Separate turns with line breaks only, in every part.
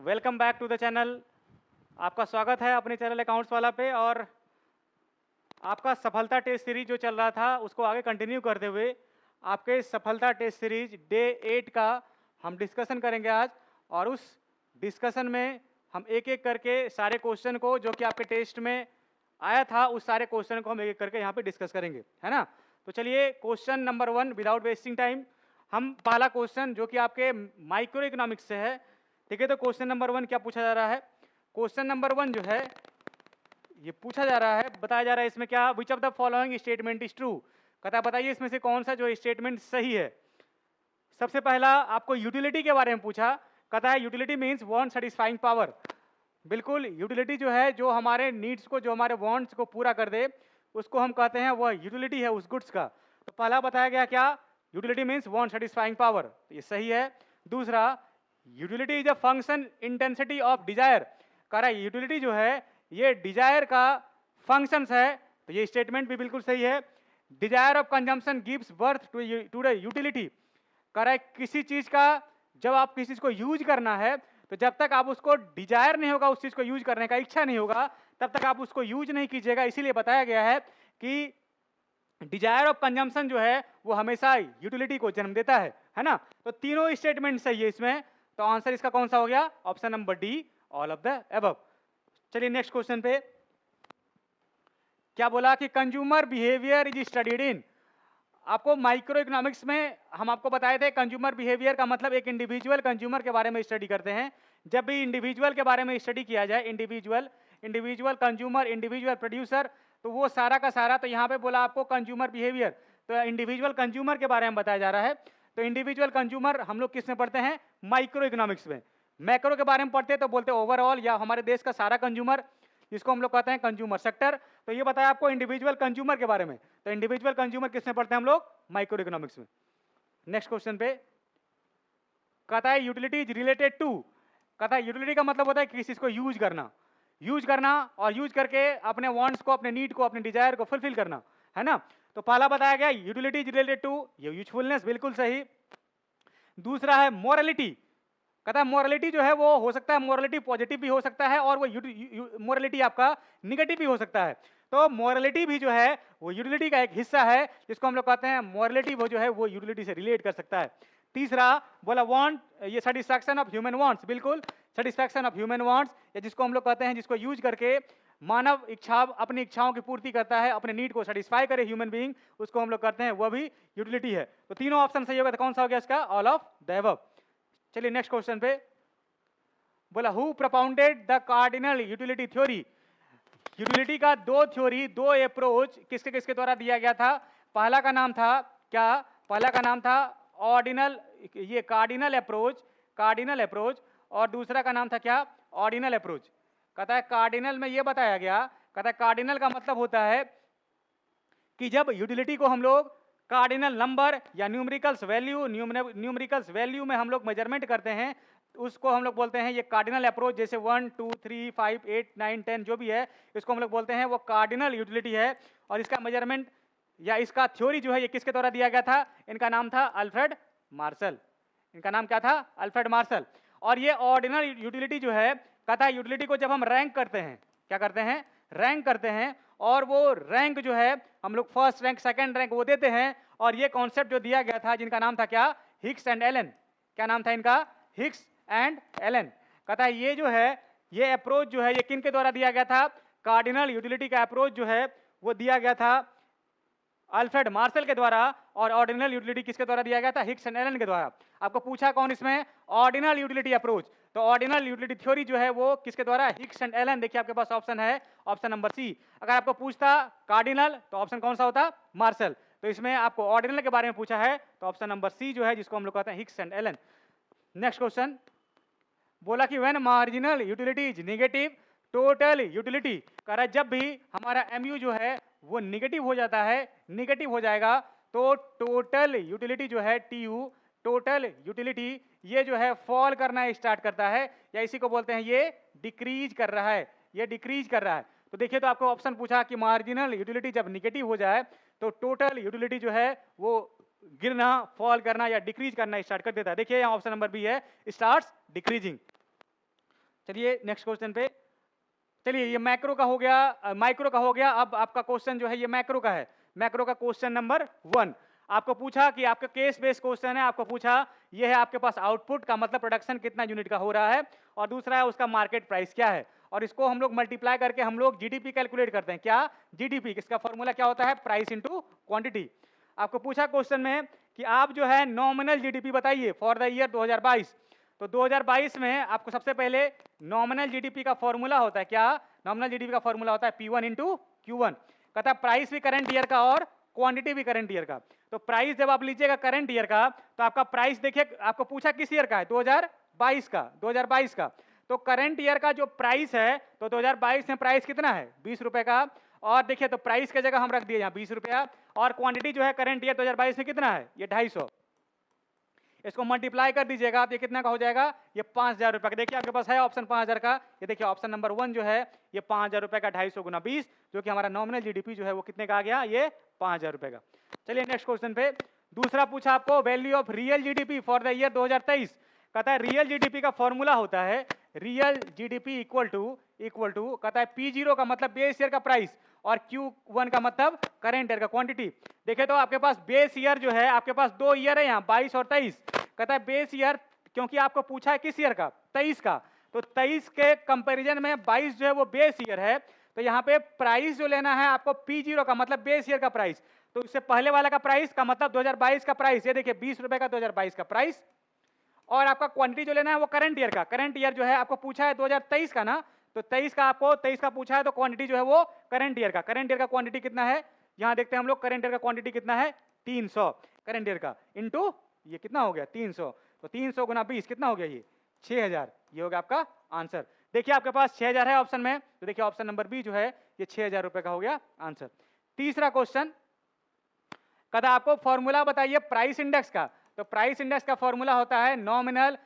Welcome back to the channel. आपका स्वागत है अपने चैनल अकाउंट्स वाला पे। और आपका सफलता टेस्ट सीरीज जो चल रहा था उसको आगे कंटिन्यू करते हुए आपके सफलता टेस्ट सीरीज डे 8 का हम डिस्कशन करेंगे आज। और उस डिस्कशन में हम एक एक करके सारे क्वेश्चन को जो कि आपके टेस्ट में आया था उस सारे क्वेश्चन को हम एक एक करके यहाँ पे डिस्कस करेंगे, है ना। तो चलिए question number 1 without wasting time, हम पहला क्वेश्चन जो कि आपके माइक्रो इकोनॉमिक्स से है, ठीक है। तो क्वेश्चन नंबर 1 क्या पूछा जा रहा है? क्वेश्चन नंबर 1 जो है ये पूछा जा रहा है, बताया जा रहा है इसमें क्या, विच of the following statement is true. कहता है बताइए इसमें से कौन सा जो स्टेटमेंट सही है। सबसे पहला आपको यूटिलिटी के बारे में पूछा, कहता है utility means want satisfying power. बिल्कुल, यूटिलिटी जो है जो हमारे नीड्स को, जो हमारे वांट्स को पूरा कर दे, उसको हम कहते हैं वह यूटिलिटी है उस गुड्स का। तो पहला बताया गया क्या, utility means want satisfying power, तो ये सही है। दूसरा, utility is a function intensity of desire. कह रहा है यूटिलिटी जो है ये डिजायर का फंक्शंस है, तो ये स्टेटमेंट भी बिल्कुल सही है। Desire of consumption gives birth to the utility. कह रहा है किसी चीज का जब आप किसी चीज को यूज करना है तो जब तक आप उसको डिजायर नहीं होगा, उस चीज को यूज करने का इच्छा नहीं होगा, तब तक आप उसको यूज नहीं कीजिएगा। इसीलिए बताया गया है कि डिजायर ऑफ कंजम्पशन जो है वो हमेशा यूटिलिटी को जन्म देता है ना। तो तीनों स्टेटमेंट सही है इसमें, तो आंसर इसका कौन सा हो गया, option number D, all of the above. चलिए नेक्स्ट क्वेश्चन पे क्या बोला कि consumer behaviour is studied in. आपको माइक्रो इकोनॉमिक्स में हम आपको बताए थे कंज्यूमर बिहेवियर का मतलब एक इंडिविजुअल कंज्यूमर के बारे में स्टडी करते हैं। जब भी इंडिविजुअल के बारे में स्टडी किया जाए, इंडिविजुअल कंज्यूमर, इंडिविजुअल प्रोड्यूसर, तो वो सारा का सारा, तो यहाँ पे बोला आपको कंज्यूमर बिहेवियर, तो इंडिविजुअल कंज्यूमर के बारे में बताया जा रहा है। तो इंडिविजुअल कंज्यूमर हम लोग किस में पढ़ते हैं, माइक्रो इकोनॉमिक्स में। मैक्रो के बारे में पढ़ते हैं तो बोलते हैं ओवरऑल या हमारे देश का सारा कंज्यूमर, जिसको हम लोग कहते हैं कंज्यूमर सेक्टर। तो ये बताया आपको इंडिविजुअल कंज्यूमर के बारे में, तो इंडिविजुअल कंज्यूमर किस में पढ़ते हैं हम लोग, माइक्रो इकोनॉमिक्स में। नेक्स्ट क्वेश्चन पे कहता है यूटिलिटी इज रिलेटेड टू। कहता है यूटिलिटी का मतलब होता है किसी चीज को यूज करना और यूज करके अपने वांट्स को, अपने नीड को, अपने डिजायर को फुलफिल करना, है ना। तो पहला बताया गया यूटिलिटी इज रिलेटेड टू, ये यूजफुलनेस, बिल्कुल सही। दूसरा है मोरालिटी। कहता है मोरालिटी जो है वो हो सकता है, मोरालिटी पॉजिटिव भी हो सकता है और वो मोरालिटी आपका निगेटिव भी हो सकता है। तो मोरालिटी भी जो है वो यूटिलिटी का एक हिस्सा है, जिसको हम लोग कहते हैं मोरालिटी, वो जो है वो यूटिलिटी से रिलेट कर सकता है। तीसरा बोला वांट, ये सेटिस्फैक्शन ऑफ ह्यूमन वांट्स, बिल्कुल सेटिस्फैक्शन ऑफ ह्यूमन वांट्स, या जिसको हम लोग कहते हैं जिसको यूज करके मानव इच्छा, अपनी इच्छाओं की पूर्ति करता है, अपने नीड को सेटिस्फाई करे ह्यूमन बीइंग, उसको हम लोग कहते हैं वह भी यूटिलिटी है। तो तीनों ऑप्शन सही होगा, तो कौन सा हो गया इसका, ऑल ऑफ द अबव। चलिए नेक्स्ट क्वेश्चन पे बोला who propounded the cardinal utility theory. Utility का दो थ्योरी, दो अप्रोच किसके किसके द्वारा दिया गया था। पहला का नाम था क्या, पहला का नाम था ऑर्डिनल, ये कार्डिनल अप्रोच, और दूसरा का नाम था क्या, ऑर्डिनल अप्रोच। कहता है कार्डिनल में ये बताया गया, कहता है कार्डिनल का मतलब होता है कि जब यूटिलिटी को हम लोग कार्डिनल नंबर या न्यूमेरिकल्स वैल्यू में हम लोग मेजरमेंट करते हैं, उसको हम लोग बोलते हैं ये कार्डिनल अप्रोच। जैसे 1 2 3 5 8 9 10 जो भी है, इसको हम लोग बोलते हैं वो कार्डिनल यूटिलिटी है। और इसका मेजरमेंट या इसका थ्योरी जो है ये किसके द्वारा दिया गया था, इनका नाम था अल्फ्रेड मार्शल। इनका नाम क्या था, अल्फ्रेड मार्शल। और ये ऑर्डिनल यूटिलिटी जो है, कहता है यूटिलिटी को जब हम रैंक करते हैं, क्या करते हैं, रैंक करते हैं, और वो रैंक जो है हम लोग फर्स्ट रैंक, सेकंड रैंक वो देते हैं। और ये कॉन्सेप्ट जो दिया गया था, जिनका नाम था क्या, हिक्स एंड एलन। क्या नाम था इनका, हिक्स एंड एलन। कहता है ये जो है, ये अप्रोच जो है ये किन के द्वारा दिया गया था, कार्डिनल यूटिलिटी का अप्रोच जो है वो दिया गया था अल्फ्रेड मार्शल के द्वारा। और ऑर्डिनल यूटिलिटी किसके द्वारा दिया गया था, हिक्स एंड एलन के द्वारा। आपको पूछा कौन इसमें, ऑर्डिनल यूटिलिटी अप्रोच। तो ऑर्डिनल यूटिलिटी थ्योरी जो है वो किसके द्वारा, हिक्स एंड एलन। देखिए आपके पास ऑप्शन है, ऑप्शन नंबर सी। अगर आपको पूछता कार्डिनल तो ऑप्शन कौन सा होता, मार्शल। तो इसमें आपको ऑर्डिनल के बारे में पूछा है, तो ऑप्शन नंबर सी जो है, जिसको हम लोग कहते हैं Hicks and Allen. Next question बोला कि when marginal utility is negative total utility. कह रहा है जब भी हमारा एमयू जो है वो निगेटिव हो जाता है, निगेटिव हो जाएगा, तो टोटल यूटिलिटी जो है टीयू, टोटल यूटिलिटी ये जो है फॉल करना स्टार्ट करता है, या इसी को बोलते हैं ये डिक्रीज कर रहा है, ये डिक्रीज कर रहा है। तो देखिए, तो आपको ऑप्शन पूछा कि मार्जिनल यूटिलिटी जब निगेटिव हो जाए तो टोटल यूटिलिटी जो है वो गिरना, फॉल करना या डिक्रीज करना स्टार्ट कर देता है। देखिए यहाँ ऑप्शन नंबर बी है, स्टार्ट्स डिक्रीजिंग। चलिए नेक्स्ट क्वेश्चन पे, चलिए ये मैक्रो का हो गया, माइक्रो का हो गया। अब आपका क्वेश्चन जो है ये मैक्रो का है। मैक्रो का क्वेश्चन नंबर 1 आपको पूछा कि आपका केस बेस्ड क्वेश्चन है, आपको पूछा ये है आपके पास आउटपुट का मतलब प्रोडक्शन कितना यूनिट का हो रहा है, और दूसरा है उसका मार्केट प्राइस क्या है, और इसको हम लोग मल्टीप्लाई करके हम लोग जीडीपी कैलकुलेट करते हैं। क्या? जीडीपी। इसका फॉर्मूला क्या होता है? Price into quantity. आपको पूछा क्वेश्चन में कि आप जो है नॉमिनल जीडीपी बताइए फॉर द ईयर 2022। तो 2022 में आपको सबसे पहले नॉमिनल जीडीपी का फॉर्मूला होता है। क्या? नॉमिनल जीडीपी का फॉर्मूला होता है P1 इंटू Q1। कहता है प्राइस भी करंट ईयर का और क्वांटिटी भी करंट ईयर का। तो प्राइस जब आप लीजिएगा करंट ईयर का, तो आपका प्राइस देखिए, आपको पूछा किस ईयर का है? 2022 का। 2022 का। तो करंट ईयर का जो प्राइस है, तो 2022 में प्राइस कितना है? 20 रुपए का। और देखिए तो प्राइस की जगह हम रख दिए यहाँ 20 रुपया, और क्वांटिटी जो है करंट ईयर 2022 में कितना है? ये 250। इसको मल्टीप्लाई कर दीजिएगा आप, ये कितना का हो जाएगा? ये 5000 रुपये का। देखिए आपके पास है ऑप्शन 5000 का, ये देखिए ऑप्शन नंबर 1 जो है ये 5000 रुपये का 250 गुना 20, जो कि हमारा नॉमिनल जीडीपी जो है वो कितने का आ गया? ये 5000 रुपये का। चलिए नेक्स्ट क्वेश्चन पे, दूसरा पूछा आपको value of real GDP for the year 2023। कहता है रियल जीडीपी का फॉर्मूला होता है रियल जीडीपी इक्वल टू कहता है P0 का मतलब बेस ईयर का प्राइस, और Q1 का मतलब करेंट ईयर का क्वांटिटी। देखे तो आपके पास बेस ईयर जो है, आपके पास 2 ईयर है यहाँ 22 और 23। कहता है बेस ईयर, क्योंकि आपको पूछा है किस ईयर का? 23 का। तो 23 के कंपैरिजन में 22 जो है वो बेस ईयर है। तो यहाँ पे प्राइस जो लेना है आपको P0 का मतलब बेस ईयर का प्राइस। तो इससे पहले वाला का प्राइस का मतलब 2022 का प्राइस, ये देखिए 20 रुपए का 2022 का प्राइस। और आपका क्वांटिटी जो लेना है वो करंट ईयर का। करंट ईयर जो है आपको पूछा है 2023 का ना, तो 23 का आपको 23 का पूछा है, तो क्वांटिटी जो है वो करंट ईयर का। करंट ईयर का क्वांटिटी कितना है? यहाँ देखते हैं हम लोग, करंट ईयर का क्वांटिटी कितना है? 300 करंट ईयर का, इंटू ये कितना हो गया? 300। तो 300 गुना 20 कितना हो गया? ये 6000। ये हो गया आपका आंसर। देखिए आपके पास 6000 है ऑप्शन में, तो देखिए ऑप्शन नंबर बी जो है ये 6000 रुपए का हो गया आंसर। तीसरा क्वेश्चन, कहता आपको फॉर्मूला बताइए प्राइस इंडेक्स का। तो प्राइस इंडेक्स का फॉर्मूला होता है nominal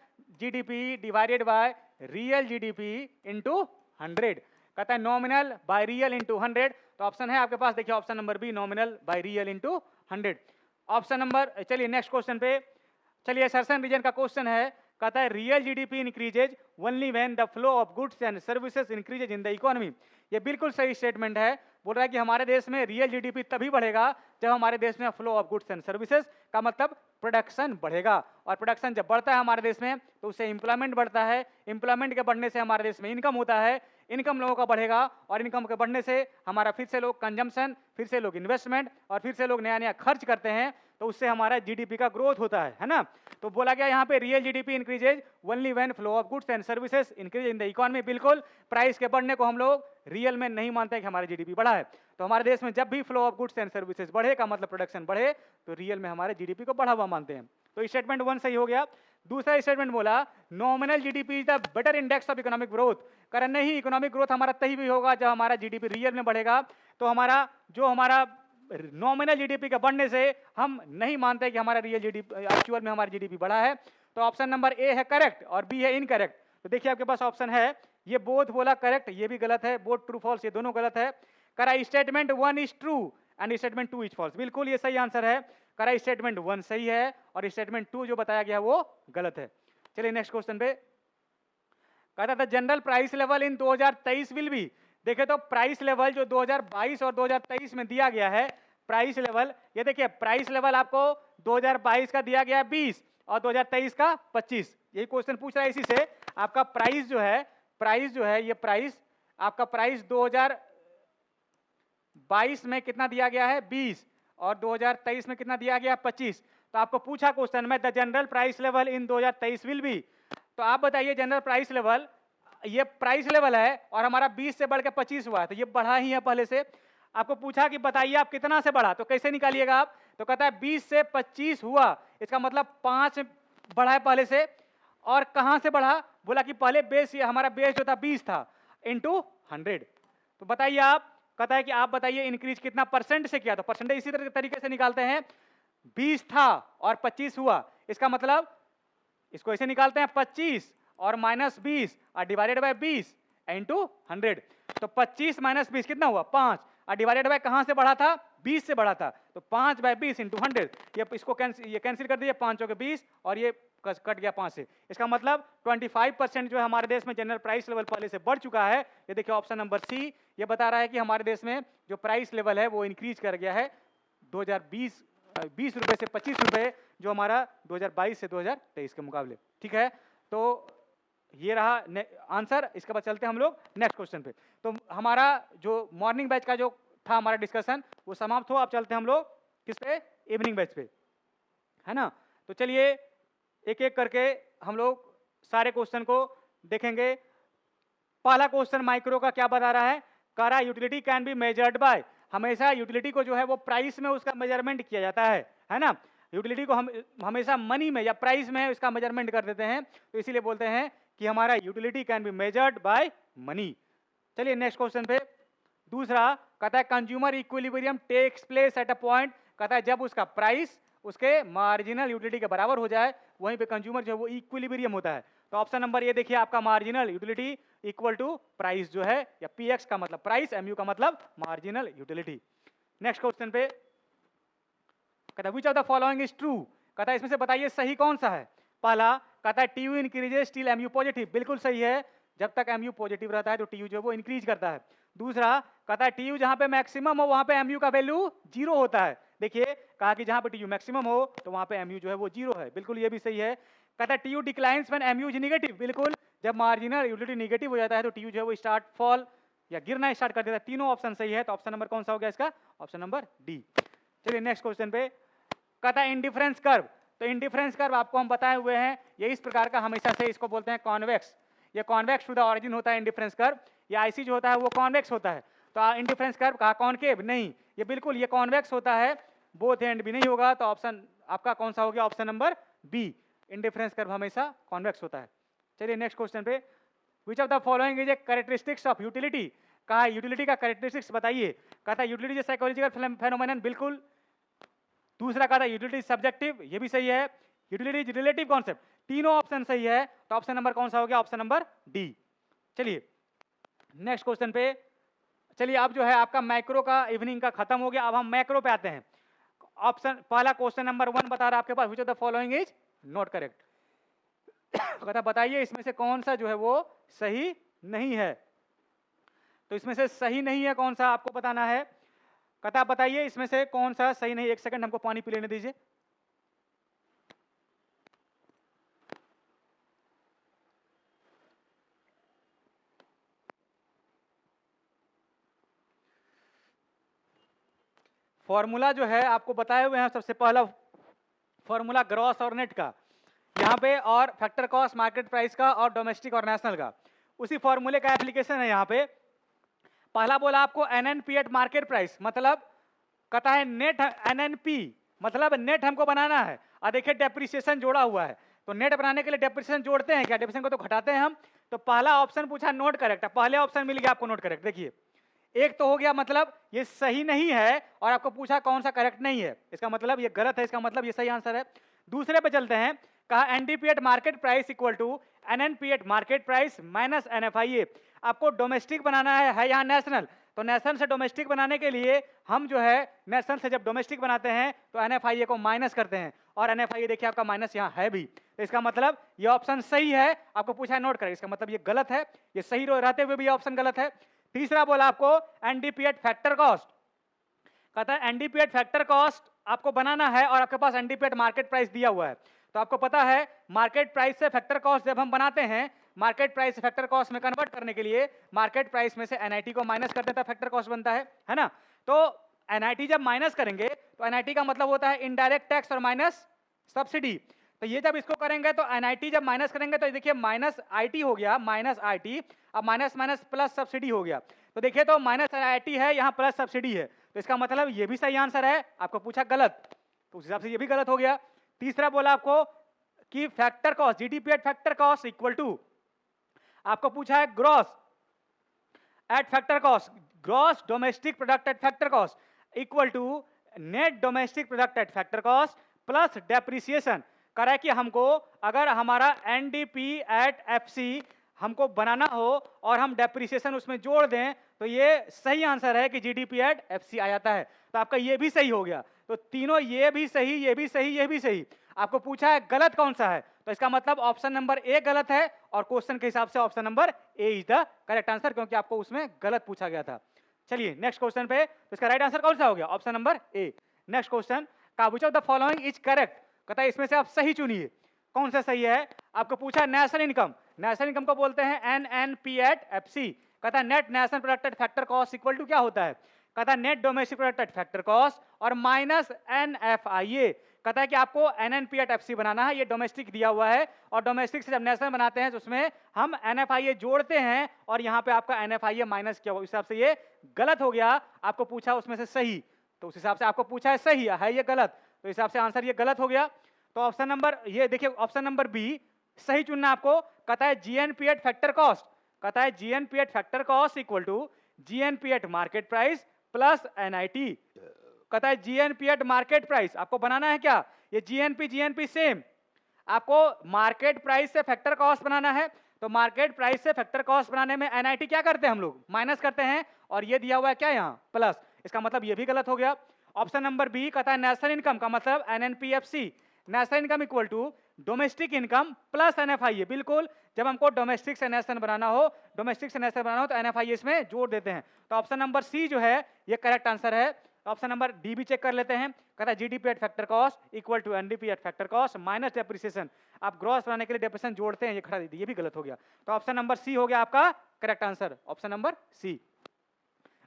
GDP divided by real GDP into 100। कहता है नॉमिनल बाय रियल इंटू 100। तो ऑप्शन है आपके पास, देखिए option number B nominal by real into 100। Option number, चलिए नेक्स्ट क्वेश्चन पे, चलिए सर्सन रीजन का क्वेश्चन है। कहता है real GDP increases only when the flow of goods and services increases in the economy. ये बिल्कुल सही स्टेटमेंट है। बोल रहा है कि हमारे देश में रियल जीडीपी तभी बढ़ेगा जब हमारे देश में flow of goods and services का मतलब प्रोडक्शन बढ़ेगा, और प्रोडक्शन जब बढ़ता है हमारे देश में तो उससे एम्प्लॉयमेंट बढ़ता है। एम्प्लॉयमेंट के बढ़ने से हमारे देश में इनकम होता है, इनकम लोगों का बढ़ेगा, और इनकम के बढ़ने से हमारा फिर से लोग कंजम्पशन, फिर से लोग इन्वेस्टमेंट, और फिर से लोग नया नया खर्च करते हैं, तो उससे हमारा जीडीपी का ग्रोथ होता है ना। तो बोला गया यहाँ पे real GDP increases only when flow of goods and services increase in the economy. बिल्कुल प्राइस के बढ़ने को हम लोग रियल में नहीं मानते हैं कि हमारा जीडीपी बढ़ा है। तो हमारे देश में जब भी flow of goods and services बढ़े का मतलब प्रोडक्शन बढ़े, तो रियल में हमारे जीडीपी को बढ़ा हुआ मानते हैं। तो स्टेटमेंट 1 सही हो गया। दूसरा स्टेटमेंट बोला nominal GDP is the better index of economic growth. कारण नहीं, इकोनॉमिक ग्रोथ हमारा तभी भी होगा जब हमारा जीडीपी रियल में बढ़ेगा। तो हमारा नॉमिनल जीडीपी के बढ़ने से हम नहीं मानते कि हमारा रियल जीडीपी एक्चुअल में हमारा जीडीपी बढ़ा है। तो ऑप्शन नंबर ए है करेक्ट और बी है इनकरेक्ट। तो देखिए आपके पास ऑप्शन है, ये बोथ बोला करेक्ट, ये भी गलत है, बोथ ट्रू फॉल्स ये दोनों गलत है। करा statement 1 is true and statement 2 is false. बिल्कुल ये सही आंसर है। करा स्टेटमेंट 1 सही है और स्टेटमेंट 2 जो बताया गया वो गलत है। चलिए नेक्स्ट क्वेश्चन पे, कहता था general price level in 2023 will be. देखे तो प्राइस लेवल जो 2022 और 2023 में दिया गया है, प्राइस लेवल, ये देखिए प्राइस लेवल आपको 2022 का दिया गया है 20 और 2023 का 25। यही क्वेश्चन पूछ रहा है। इसी से आपका प्राइस जो है ये प्राइस आपका प्राइस 2022 में कितना दिया गया है 20 और 2023 में कितना दिया गया 25। तो आपको पूछा क्वेश्चन में the general price level in 2023 will be. तो आप बताइए जनरल प्राइस लेवल, ये प्राइस लेवल है और हमारा 20 से बढ़ के 25 हुआ है, तो ये बढ़ा ही है पहले से। आपको पूछा कि बताइए आप कितना से बढ़ा, तो कैसे निकालिएगा आप? तो कहता है 20 से 25 हुआ, इसका मतलब 5 बढ़ा है पहले से। और कहां से बढ़ा? बोला कि पहले बेस, हमारा बेस जो था 20 था इंटू 100। तो बताइए आप, कहता है कि आप बताइए इंक्रीज कितना परसेंट से किया। तो परसेंटेज इसी तरीके से निकालते हैं, 20 था और 25 हुआ, इसका मतलब इसको ऐसे निकालते हैं 25 और माइनस 20 और डिवाइडेड बाय 20 इंटू 100। तो 25 माइनस 20 कितना हुआ 5 और डिवाइडेड बाय कहां से बढ़ा था 20 से बढ़ा था, तो 5 बाय 20 इंटू 100। ये इसको कैंसिल कर दिए, 5 के 20 और ये कट गया 5 से। इसका मतलब 25% जो है हमारे देश में जनरल प्राइस लेवल पहले से बढ़ चुका है। ये देखिए ऑप्शन नंबर सी, ये बता रहा है कि हमारे देश में जो प्राइस लेवल है वो इंक्रीज कर गया है 2020 रुपए से 25 रुपए, जो हमारा 2022 से 2023 के मुकाबले। ठीक है, तो ये रहा आंसर। इसके बाद चलते हैं हम लोग नेक्स्ट क्वेश्चन पे। तो हमारा जो मॉर्निंग बैच का जो था हमारा डिस्कशन वो समाप्त हुआ। अब चलते हैं हम लोग किस पे, इवनिंग बैच पे, है ना। तो चलिए एक एक करके हम लोग सारे क्वेश्चन को देखेंगे। पहला क्वेश्चन माइक्रो का क्या बता रहा है, कह रहा है utility can be measured bye. हमेशा यूटिलिटी को जो है वो प्राइस में उसका मेजरमेंट किया जाता है ना। यूटिलिटी को हम हमेशा मनी में या प्राइस में उसका मेजरमेंट कर देते हैं, तो इसीलिए बोलते हैं कि हमारा utility can be measured by money. चलिए नेक्स्ट क्वेश्चन पे। दूसरा कहता है consumer equilibrium takes place at a point, कहता है जब उसका प्राइस उसके मार्जिनल यूटिलिटी के बराबर हो जाए, वहीं पे कंज्यूमर जो है वो इक्विलिब्रियम होता है। तो ऑप्शन नंबर ये देखिए आपका marginal utility equal to price जो है, या पीएक्स का मतलब प्राइस, एमयू का मतलब मार्जिनल यूटिलिटी। नेक्स्ट क्वेश्चन पे कहता है विच of the following is true, कहता है इसमें से बताइए सही कौन सा है। पहला कहता है TU increases till MU positive, बिल्कुल सही है, जब तक एमयू पॉजिटिव रहता है तो टीयू जो है वो इंक्रीज करता है। दूसरा कहता है टीयू जहां पे मैक्सिमम हो वहां पे एमयू का वैल्यू 0 होता है। देखिए कहा कि जहां पे टीयू मैक्सिमम हो तो वहां पे एमयू जो है वो 0 है, बिल्कुल ये भी सही है। कहता है TU declines when MU is negative, बिल्कुल जब मार्जिनल यूटिलिटी नेगेटिव हो जाता है तो टीयू जो है वो स्टार्ट फॉल या गिरना स्टार्ट कर देता है। तीनों ऑप्शन सही है, तो ऑप्शन नंबर कौन सा हो गया इसका, ऑप्शन नंबर डी। चलिए नेक्स्ट क्वेश्चन पे कहता है इंडिफरेंस कर्व। तो इंडिफरेंस कर्व आपको हम बताए हुए हैं, ये इस प्रकार का हमेशा से इसको बोलते हैं कॉन्वेक्स। ये कॉन्वेक्स टू द ऑरिजिन होता है इंडिफरेंस कर्व। ये आईसी जो होता है वो कॉन्वेक्स होता है। तो इंडिफरेंस कर्व कहा कॉनकेव नहीं, ये बिल्कुल ये कॉन्वेक्स होता है, बोथ एंड भी नहीं होगा। तो ऑप्शन आपका कौन सा हो गया, option number B, indifference curve हमेशा कॉन्वेक्स होता है। चलिए नेक्स्ट क्वेश्चन पे which of the following is a characteristics of utility, कहा यूटिलिटी का कैरेक्टरिस्टिक्स बताइए। कहता है यूटिलिटी साइकोलॉजिकल फेनोमेनन, बिल्कुल। दूसरा कहा था यूटिलिटी सब्जेक्टिव, ये भी सही है। यूटिलिटी रिलेटिव कॉन्सेप्ट, तीनों ऑप्शन सही है, तो ऑप्शन नंबर कौन सा हो गया, ऑप्शन नंबर डी। चलिए नेक्स्ट क्वेश्चन पे चलिए, अब जो है आपका मैक्रो का इवनिंग का खत्म हो गया, अब हम मैक्रो पे आते हैं। ऑप्शन पहला क्वेश्चन नंबर 1 बता रहा है आपके पास which of the following is not correct. कहता बताइए इसमें से कौन सा जो है वो सही नहीं है। तो इसमें से सही नहीं है कौन सा आपको बताना है। कहता बताइए इसमें से कौन सा सही नहीं। एक सेकंड हमको पानी पी लेने दीजिए। फॉर्मूला जो है आपको बताए हुए हैं, सबसे पहला फॉर्मूला ग्रॉस और नेट का यहाँ पे, और फैक्टर कॉस्ट मार्केट प्राइस का, और डोमेस्टिक और नेशनल का, उसी फॉर्मूले का एप्लीकेशन है यहाँ पे। पहला बोला आपको एनएनपी एट मार्केट प्राइस, मतलब कहता है नेट एनएनपी मतलब नेट हमको बनाना है, और देखिए डेप्रिसिएशन जोड़ा हुआ है, तो नेट बनाने के लिए डेप्रिसिएशन जोड़ते हैं क्या, डेप्रिसिएशन को तो घटाते हैं हम। तो पहला ऑप्शन पूछा नोट करेक्ट है, पहले ऑप्शन मिल गया आपको नोट करेक्ट। देखिए एक तो हो गया, मतलब ये सही नहीं है, और आपको पूछा कौन सा करेक्ट नहीं है, इसका मतलब ये गलत है, इसका मतलब ये सही आंसर है। दूसरे पे चलते हैं, कहा NDP at market price equal to NNP at market price minus NFIA. आपको डोमेस्टिक बनाना है यहाँ नेशनल, तो नेशनल से डोमेस्टिक बनाने के लिए हम जो है नेशनल से जब डोमेस्टिक बनाते हैं तो एनएफआईए को माइनस करते हैं, और एनएफआईए देखिए आपका माइनस यहाँ है भी, तो इसका मतलब ये ऑप्शन सही है। आपको पूछा है नोट करें, इसका मतलब ये गलत है, ये सही रहते हुए भी ये ऑप्शन गलत है। तीसरा बोला आपको एनडीपी एट फैक्टर कॉस्ट, कहता है एनडीपी एट फैक्टर कॉस्ट आपको बनाना है, और आपके पास एनडीपी एट मार्केट प्राइस दिया हुआ है। तो आपको पता है मार्केट प्राइस से फैक्टर कॉस्ट जब हम बनाते हैं, मार्केट प्राइस से फैक्टर कॉस्ट में कन्वर्ट करने के लिए मार्केट प्राइस में से एनआईटी को माइनस कर देता है, फैक्टर कॉस्ट बनता है ना। तो एनआईटी जब माइनस करेंगे तो एनआईटी का मतलब होता है इनडायरेक्ट टैक्स और माइनस सब्सिडी। तो ये जब इसको करेंगे तो एनआईटी जब माइनस करेंगे तो देखिए माइनस आईटी हो गया, माइनस आईटी, अब माइनस माइनस प्लस सब्सिडी हो गया। तो देखिए तो माइनस आईटी है, यहाँ प्लस सब्सिडी है, तो इसका मतलब ये भी सही आंसर है। आपको पूछा गलत, तो उस हिसाब से ये भी गलत हो गया। तीसरा बोला आपको कि factor cost GDP at factor cost equal to, आपको पूछा है gross at factor cost, gross domestic product at factor cost equal to net domestic product at factor cost plus depreciation. कह रहा है कि हमको अगर हमारा एनडीपी एट एफसी हमको बनाना हो और हम डेप्रिसिएशन उसमें जोड़ दें तो ये सही आंसर है कि जीडीपी एट एफसी आ जाता है। तो आपका ये भी सही हो गया, तो तीनों ये भी सही, ये भी सही, ये भी सही। आपको पूछा है गलत कौन सा है, तो इसका मतलब ऑप्शन नंबर ए गलत है और क्वेश्चन के हिसाब से option number A is the correct answer, क्योंकि आपको उसमें गलत पूछा गया था। चलिए नेक्स्ट क्वेश्चन पे, तो इसका राइट आंसर कौन सा हो गया? Option number A. Next question, का which of the following is correct? कहता है इसमें से आप सही चुनिए, कौन सा सही है? आपको पूछा नेशनल इनकम, नेशनल इनकम को बोलते हैं NNP एट FC। कहता है net national product factor cost equal to क्या होता है? कहता है net domestic product factor cost और माइनस NFIA। कहता है कि आपको NNP एट FC बनाना है, ये डोमेस्टिक दिया हुआ है और डोमेस्टिक से जब नेशनल बनाते हैं तो उसमें हम NFIA जोड़ते हैं और यहाँ पे आपका NFIA माइनस किया हुआ, इस हिसाब से ये गलत हो गया। आपको पूछा उसमें से सही, तो उस हिसाब से आपको पूछा है सही है ये गलत, तो इस हिसाब से आंसर ये गलत हो गया। तो ऑप्शन नंबर ये देखिए, ऑप्शन नंबर बी सही चुनना आपको। कहता है GNP एट फैक्टर कॉस्ट, कहता है GNP at factor cost equal to GNP at market price plus NIT। कहता है GNP एट मार्केट प्राइस, आपको बनाना है क्या? ये GNP सेम, आपको मार्केट प्राइस से फैक्टर कॉस्ट बनाना है, तो मार्केट प्राइस से फैक्टर कॉस्ट बनाने में NIT क्या करते हैं हम लोग? माइनस करते हैं, और ये दिया हुआ है क्या यहाँ? प्लस। इसका मतलब ये भी गलत हो गया। ऑप्शन नंबर बी कहता है नेशनल इनकम का मतलब NNPFC, national income equal to domestic income plus NFIA। बिल्कुल, जब हमको डोमेस्टिक से नेशनल बनाना हो, डोमेस्टिक से नेशनल बनाना हो तो NFIA इसमें जोड़ देते हैं। तो ऑप्शन नंबर सी जो है ये करेक्ट आंसर है। ऑप्शन नंबर डी भी चेक कर लेते हैं। कहता है GDP at factor cost equal to NDP at factor cost minus depreciation. आप ग्रॉस बनाने के लिए डेप्रिसिएशन जोड़ते हैं, ये खड़ा दीजिए, ये भी गलत हो गया। तो ऑप्शन नंबर सी हो गया आपका correct answer, option number C.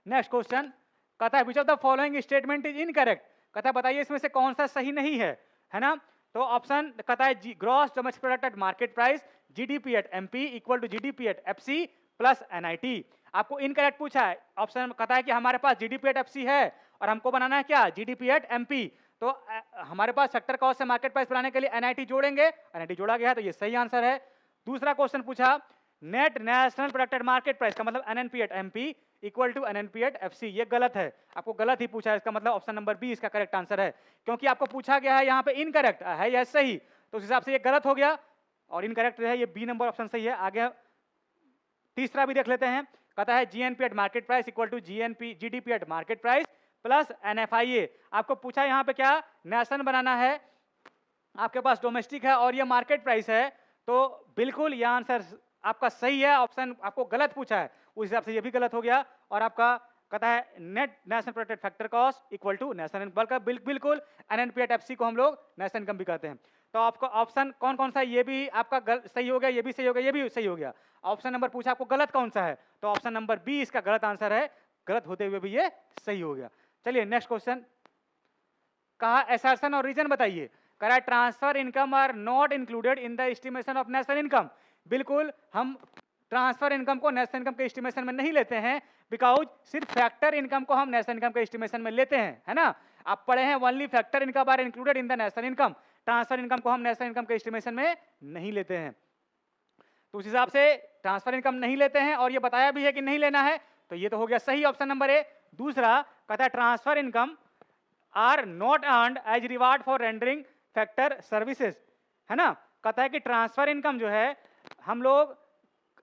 Next question कहता है which of the following statement is incorrect? कहता है बताइए इसमें से कौन सा सही नहीं है ना? तो ऑप्शन कहता है gross domestic product at market price GDP at MP equal to GDP at FC plus NIT। आपको इनकरेक्ट पूछा है। ऑप्शन कहता है कि हमारे पास GDP एट FC है और हमको बनाना है क्या? GDP at MP। तो हमारे पास फैक्टर कॉस्ट से मार्केट प्राइस बनाने के लिए NIT जोड़ेंगे, NIT जोड़ा गया है, तो ये सही आंसर है। दूसरा क्वेश्चन पूछा net national product at market price का मतलब NNP at MP equal to NNP at FC, ये गलत है, आपको गलत ही पूछा है। इसका मतलब ऑप्शन नंबर बी इसका करेक्ट आंसर है, क्योंकि आपको पूछा गया है यहाँ पे इनकरेक्ट है या सही, तो उस हिसाब से ये गलत हो गया और इनकरेक्ट है, ये बी नंबर ऑप्शन सही है। आगे तीसरा भी देख लेते हैं। कहता है GNP at market price equal to GDP at market price plus NFIA। आपको पूछा यहाँ पे क्या? नेशनल बनाना है, आपके पास डोमेस्टिक है और ये मार्केट प्राइस है, तो बिल्कुल ये आंसर आपका सही है। ऑप्शन आपको गलत पूछा है, उस हिसाब से ये भी गलत हो गया। और आपका कहता है net national product factor cost equal to national income, बिल्कुल NNP एट FC को हम लोग नेशनल इनकम भी कहते हैं। तो आपका ऑप्शन कौन कौन सा है? ये भी आपका सही हो गया, ये भी सही हो गया, ये भी सही हो गया। ऑप्शन नंबर पूछा आपको गलत कौन सा है, तो ऑप्शन नंबर बी इसका गलत आंसर है, गलत होते हुए भी ये सही हो गया। चलिए नेक्स्ट क्वेश्चन, कहा असर्शन और रीजन बताइए। कह रहा है transfer income are not included in the estimation of national income. बिल्कुल हम ट्रांसफर इनकम को नेशनल इनकम के एस्टिमेशन में नहीं लेते हैं, बिकॉज सिर्फ फैक्टर इनकम को हम नेशनल इनकम के एस्टिमेशन में लेते हैं, है ना? आप पढ़े हैं only factor income are included in the national income, transfer income को हम नेशनल इनकम के एस्टिमेशन में नहीं लेते हैं। तो उस हिसाब से ट्रांसफर इनकम नहीं लेते हैं और ये बताया भी है कि नहीं लेना है, तो ये तो हो गया सही, ऑप्शन नंबर ए। दूसरा कहता है transfer income are not earned as reward for rendering factor services, है ना? कहता है कि ट्रांसफर इनकम जो है हम लोग,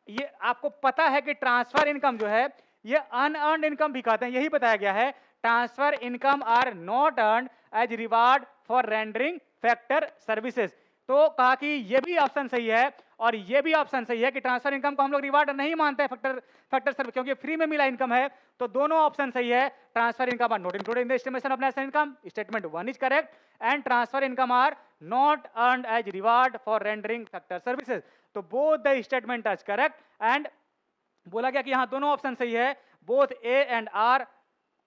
ये आपको पता है कि ट्रांसफर इनकम जो है ये अनअर्न्ड इनकम भी कहते हैं, यही बताया गया है। Transfer income are not earned as reward for rendering factor services. तो कहा कि ये भी ऑप्शन सही है और ये भी ऑप्शन सही है कि ट्रांसफर इनकम को हम लोग रिवार्ड नहीं मानते हैं फैक्टर सर्विस, क्योंकि फ्री में मिला इनकम है। तो दोनों ऑप्शन सही है। Transfer income are not included in the estimation of national income, statement 1 is correct, and transfer income are not earned as reward for rendering factor services. तो both the statement are correct and बोला गया कि यहाँ दोनों option सही है, both A and R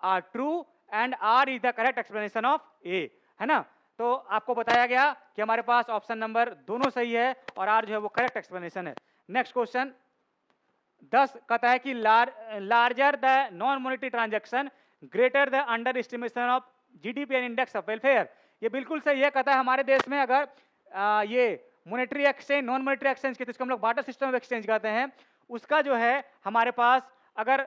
are true and R is the correct explanation of A, है ना? तो आपको बताया गया कि हमारे पास ऑप्शन नंबर दोनों सही है और आर जो है वो करेक्ट एक्सप्लेनेशन है। नेक्स्ट क्वेश्चन 10 कहता है कि larger the non monetary transaction greater the under estimation of GDP and index of welfare. ये बिल्कुल सही है। कहता है हमारे देश में अगर ये monetary exchange non monetary exchange के, जिसको हम लोग बार्टर सिस्टम ऑफ एक्सचेंज कहते हैं, उसका जो है हमारे पास अगर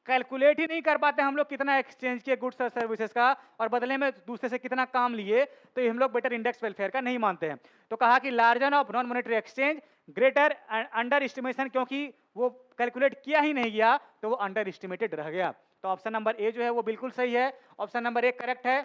कैलकुलेट ही नहीं कर पाते हम लोग कितना एक्सचेंज किए गुड्स और सर्विसेज का और बदले में दूसरे से कितना काम लिए, तो ये हम लोग बेटर इंडेक्स वेलफेयर का नहीं मानते हैं। तो कहा कि larger of non monetary exchange greater under estimation, क्योंकि वो कैलकुलेट किया ही नहीं गया तो वो अंडर एस्टिमेटेड रह गया। तो ऑप्शन नंबर ए जो है वो बिल्कुल सही है, ऑप्शन नंबर 1 करेक्ट है।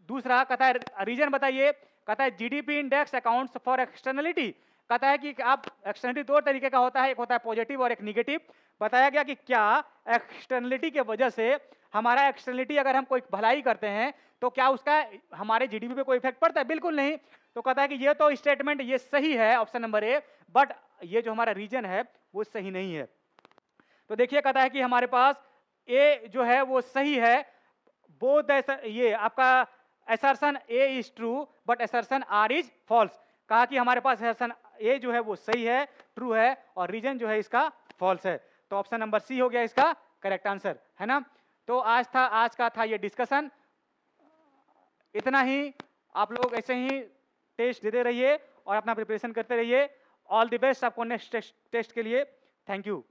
दूसरा कहता है रीजन बताइए। कहता है GDP index accounts for externality. कहता है कि आप एक्सटर्नलिटी दो तरीके का होता है, एक होता है पॉजिटिव और एक निगेटिव। बताया गया कि क्या एक्सटर्नलिटी के वजह से हमारा एक्सटर्नलिटी अगर हम कोई भलाई करते हैं तो क्या उसका हमारे जीडीपी पे कोई इफेक्ट पड़ता है? बिल्कुल नहीं। तो कहता है कि ये तो स्टेटमेंट ये सही है, ऑप्शन नंबर ए, बट ये जो हमारा रीजन है वो सही नहीं है। तो देखिए कहता है कि हमारे पास ए जो है वो सही है, बोथ ये आपका assertion A is true but assertion R is false. कहा कि हमारे पास असर्शन ए जो है वो सही है, ट्रू है, और रीजन जो है इसका फॉल्स है। तो ऑप्शन नंबर सी हो गया इसका करेक्ट आंसर, है ना। तो आज का था ये डिस्कशन, इतना ही। आप लोग ऐसे ही टेस्ट देते रहिए और अपना प्रिपरेशन करते रहिए। ऑल द बेस्ट आपको नेक्स्ट टेस्ट के लिए। Thank you.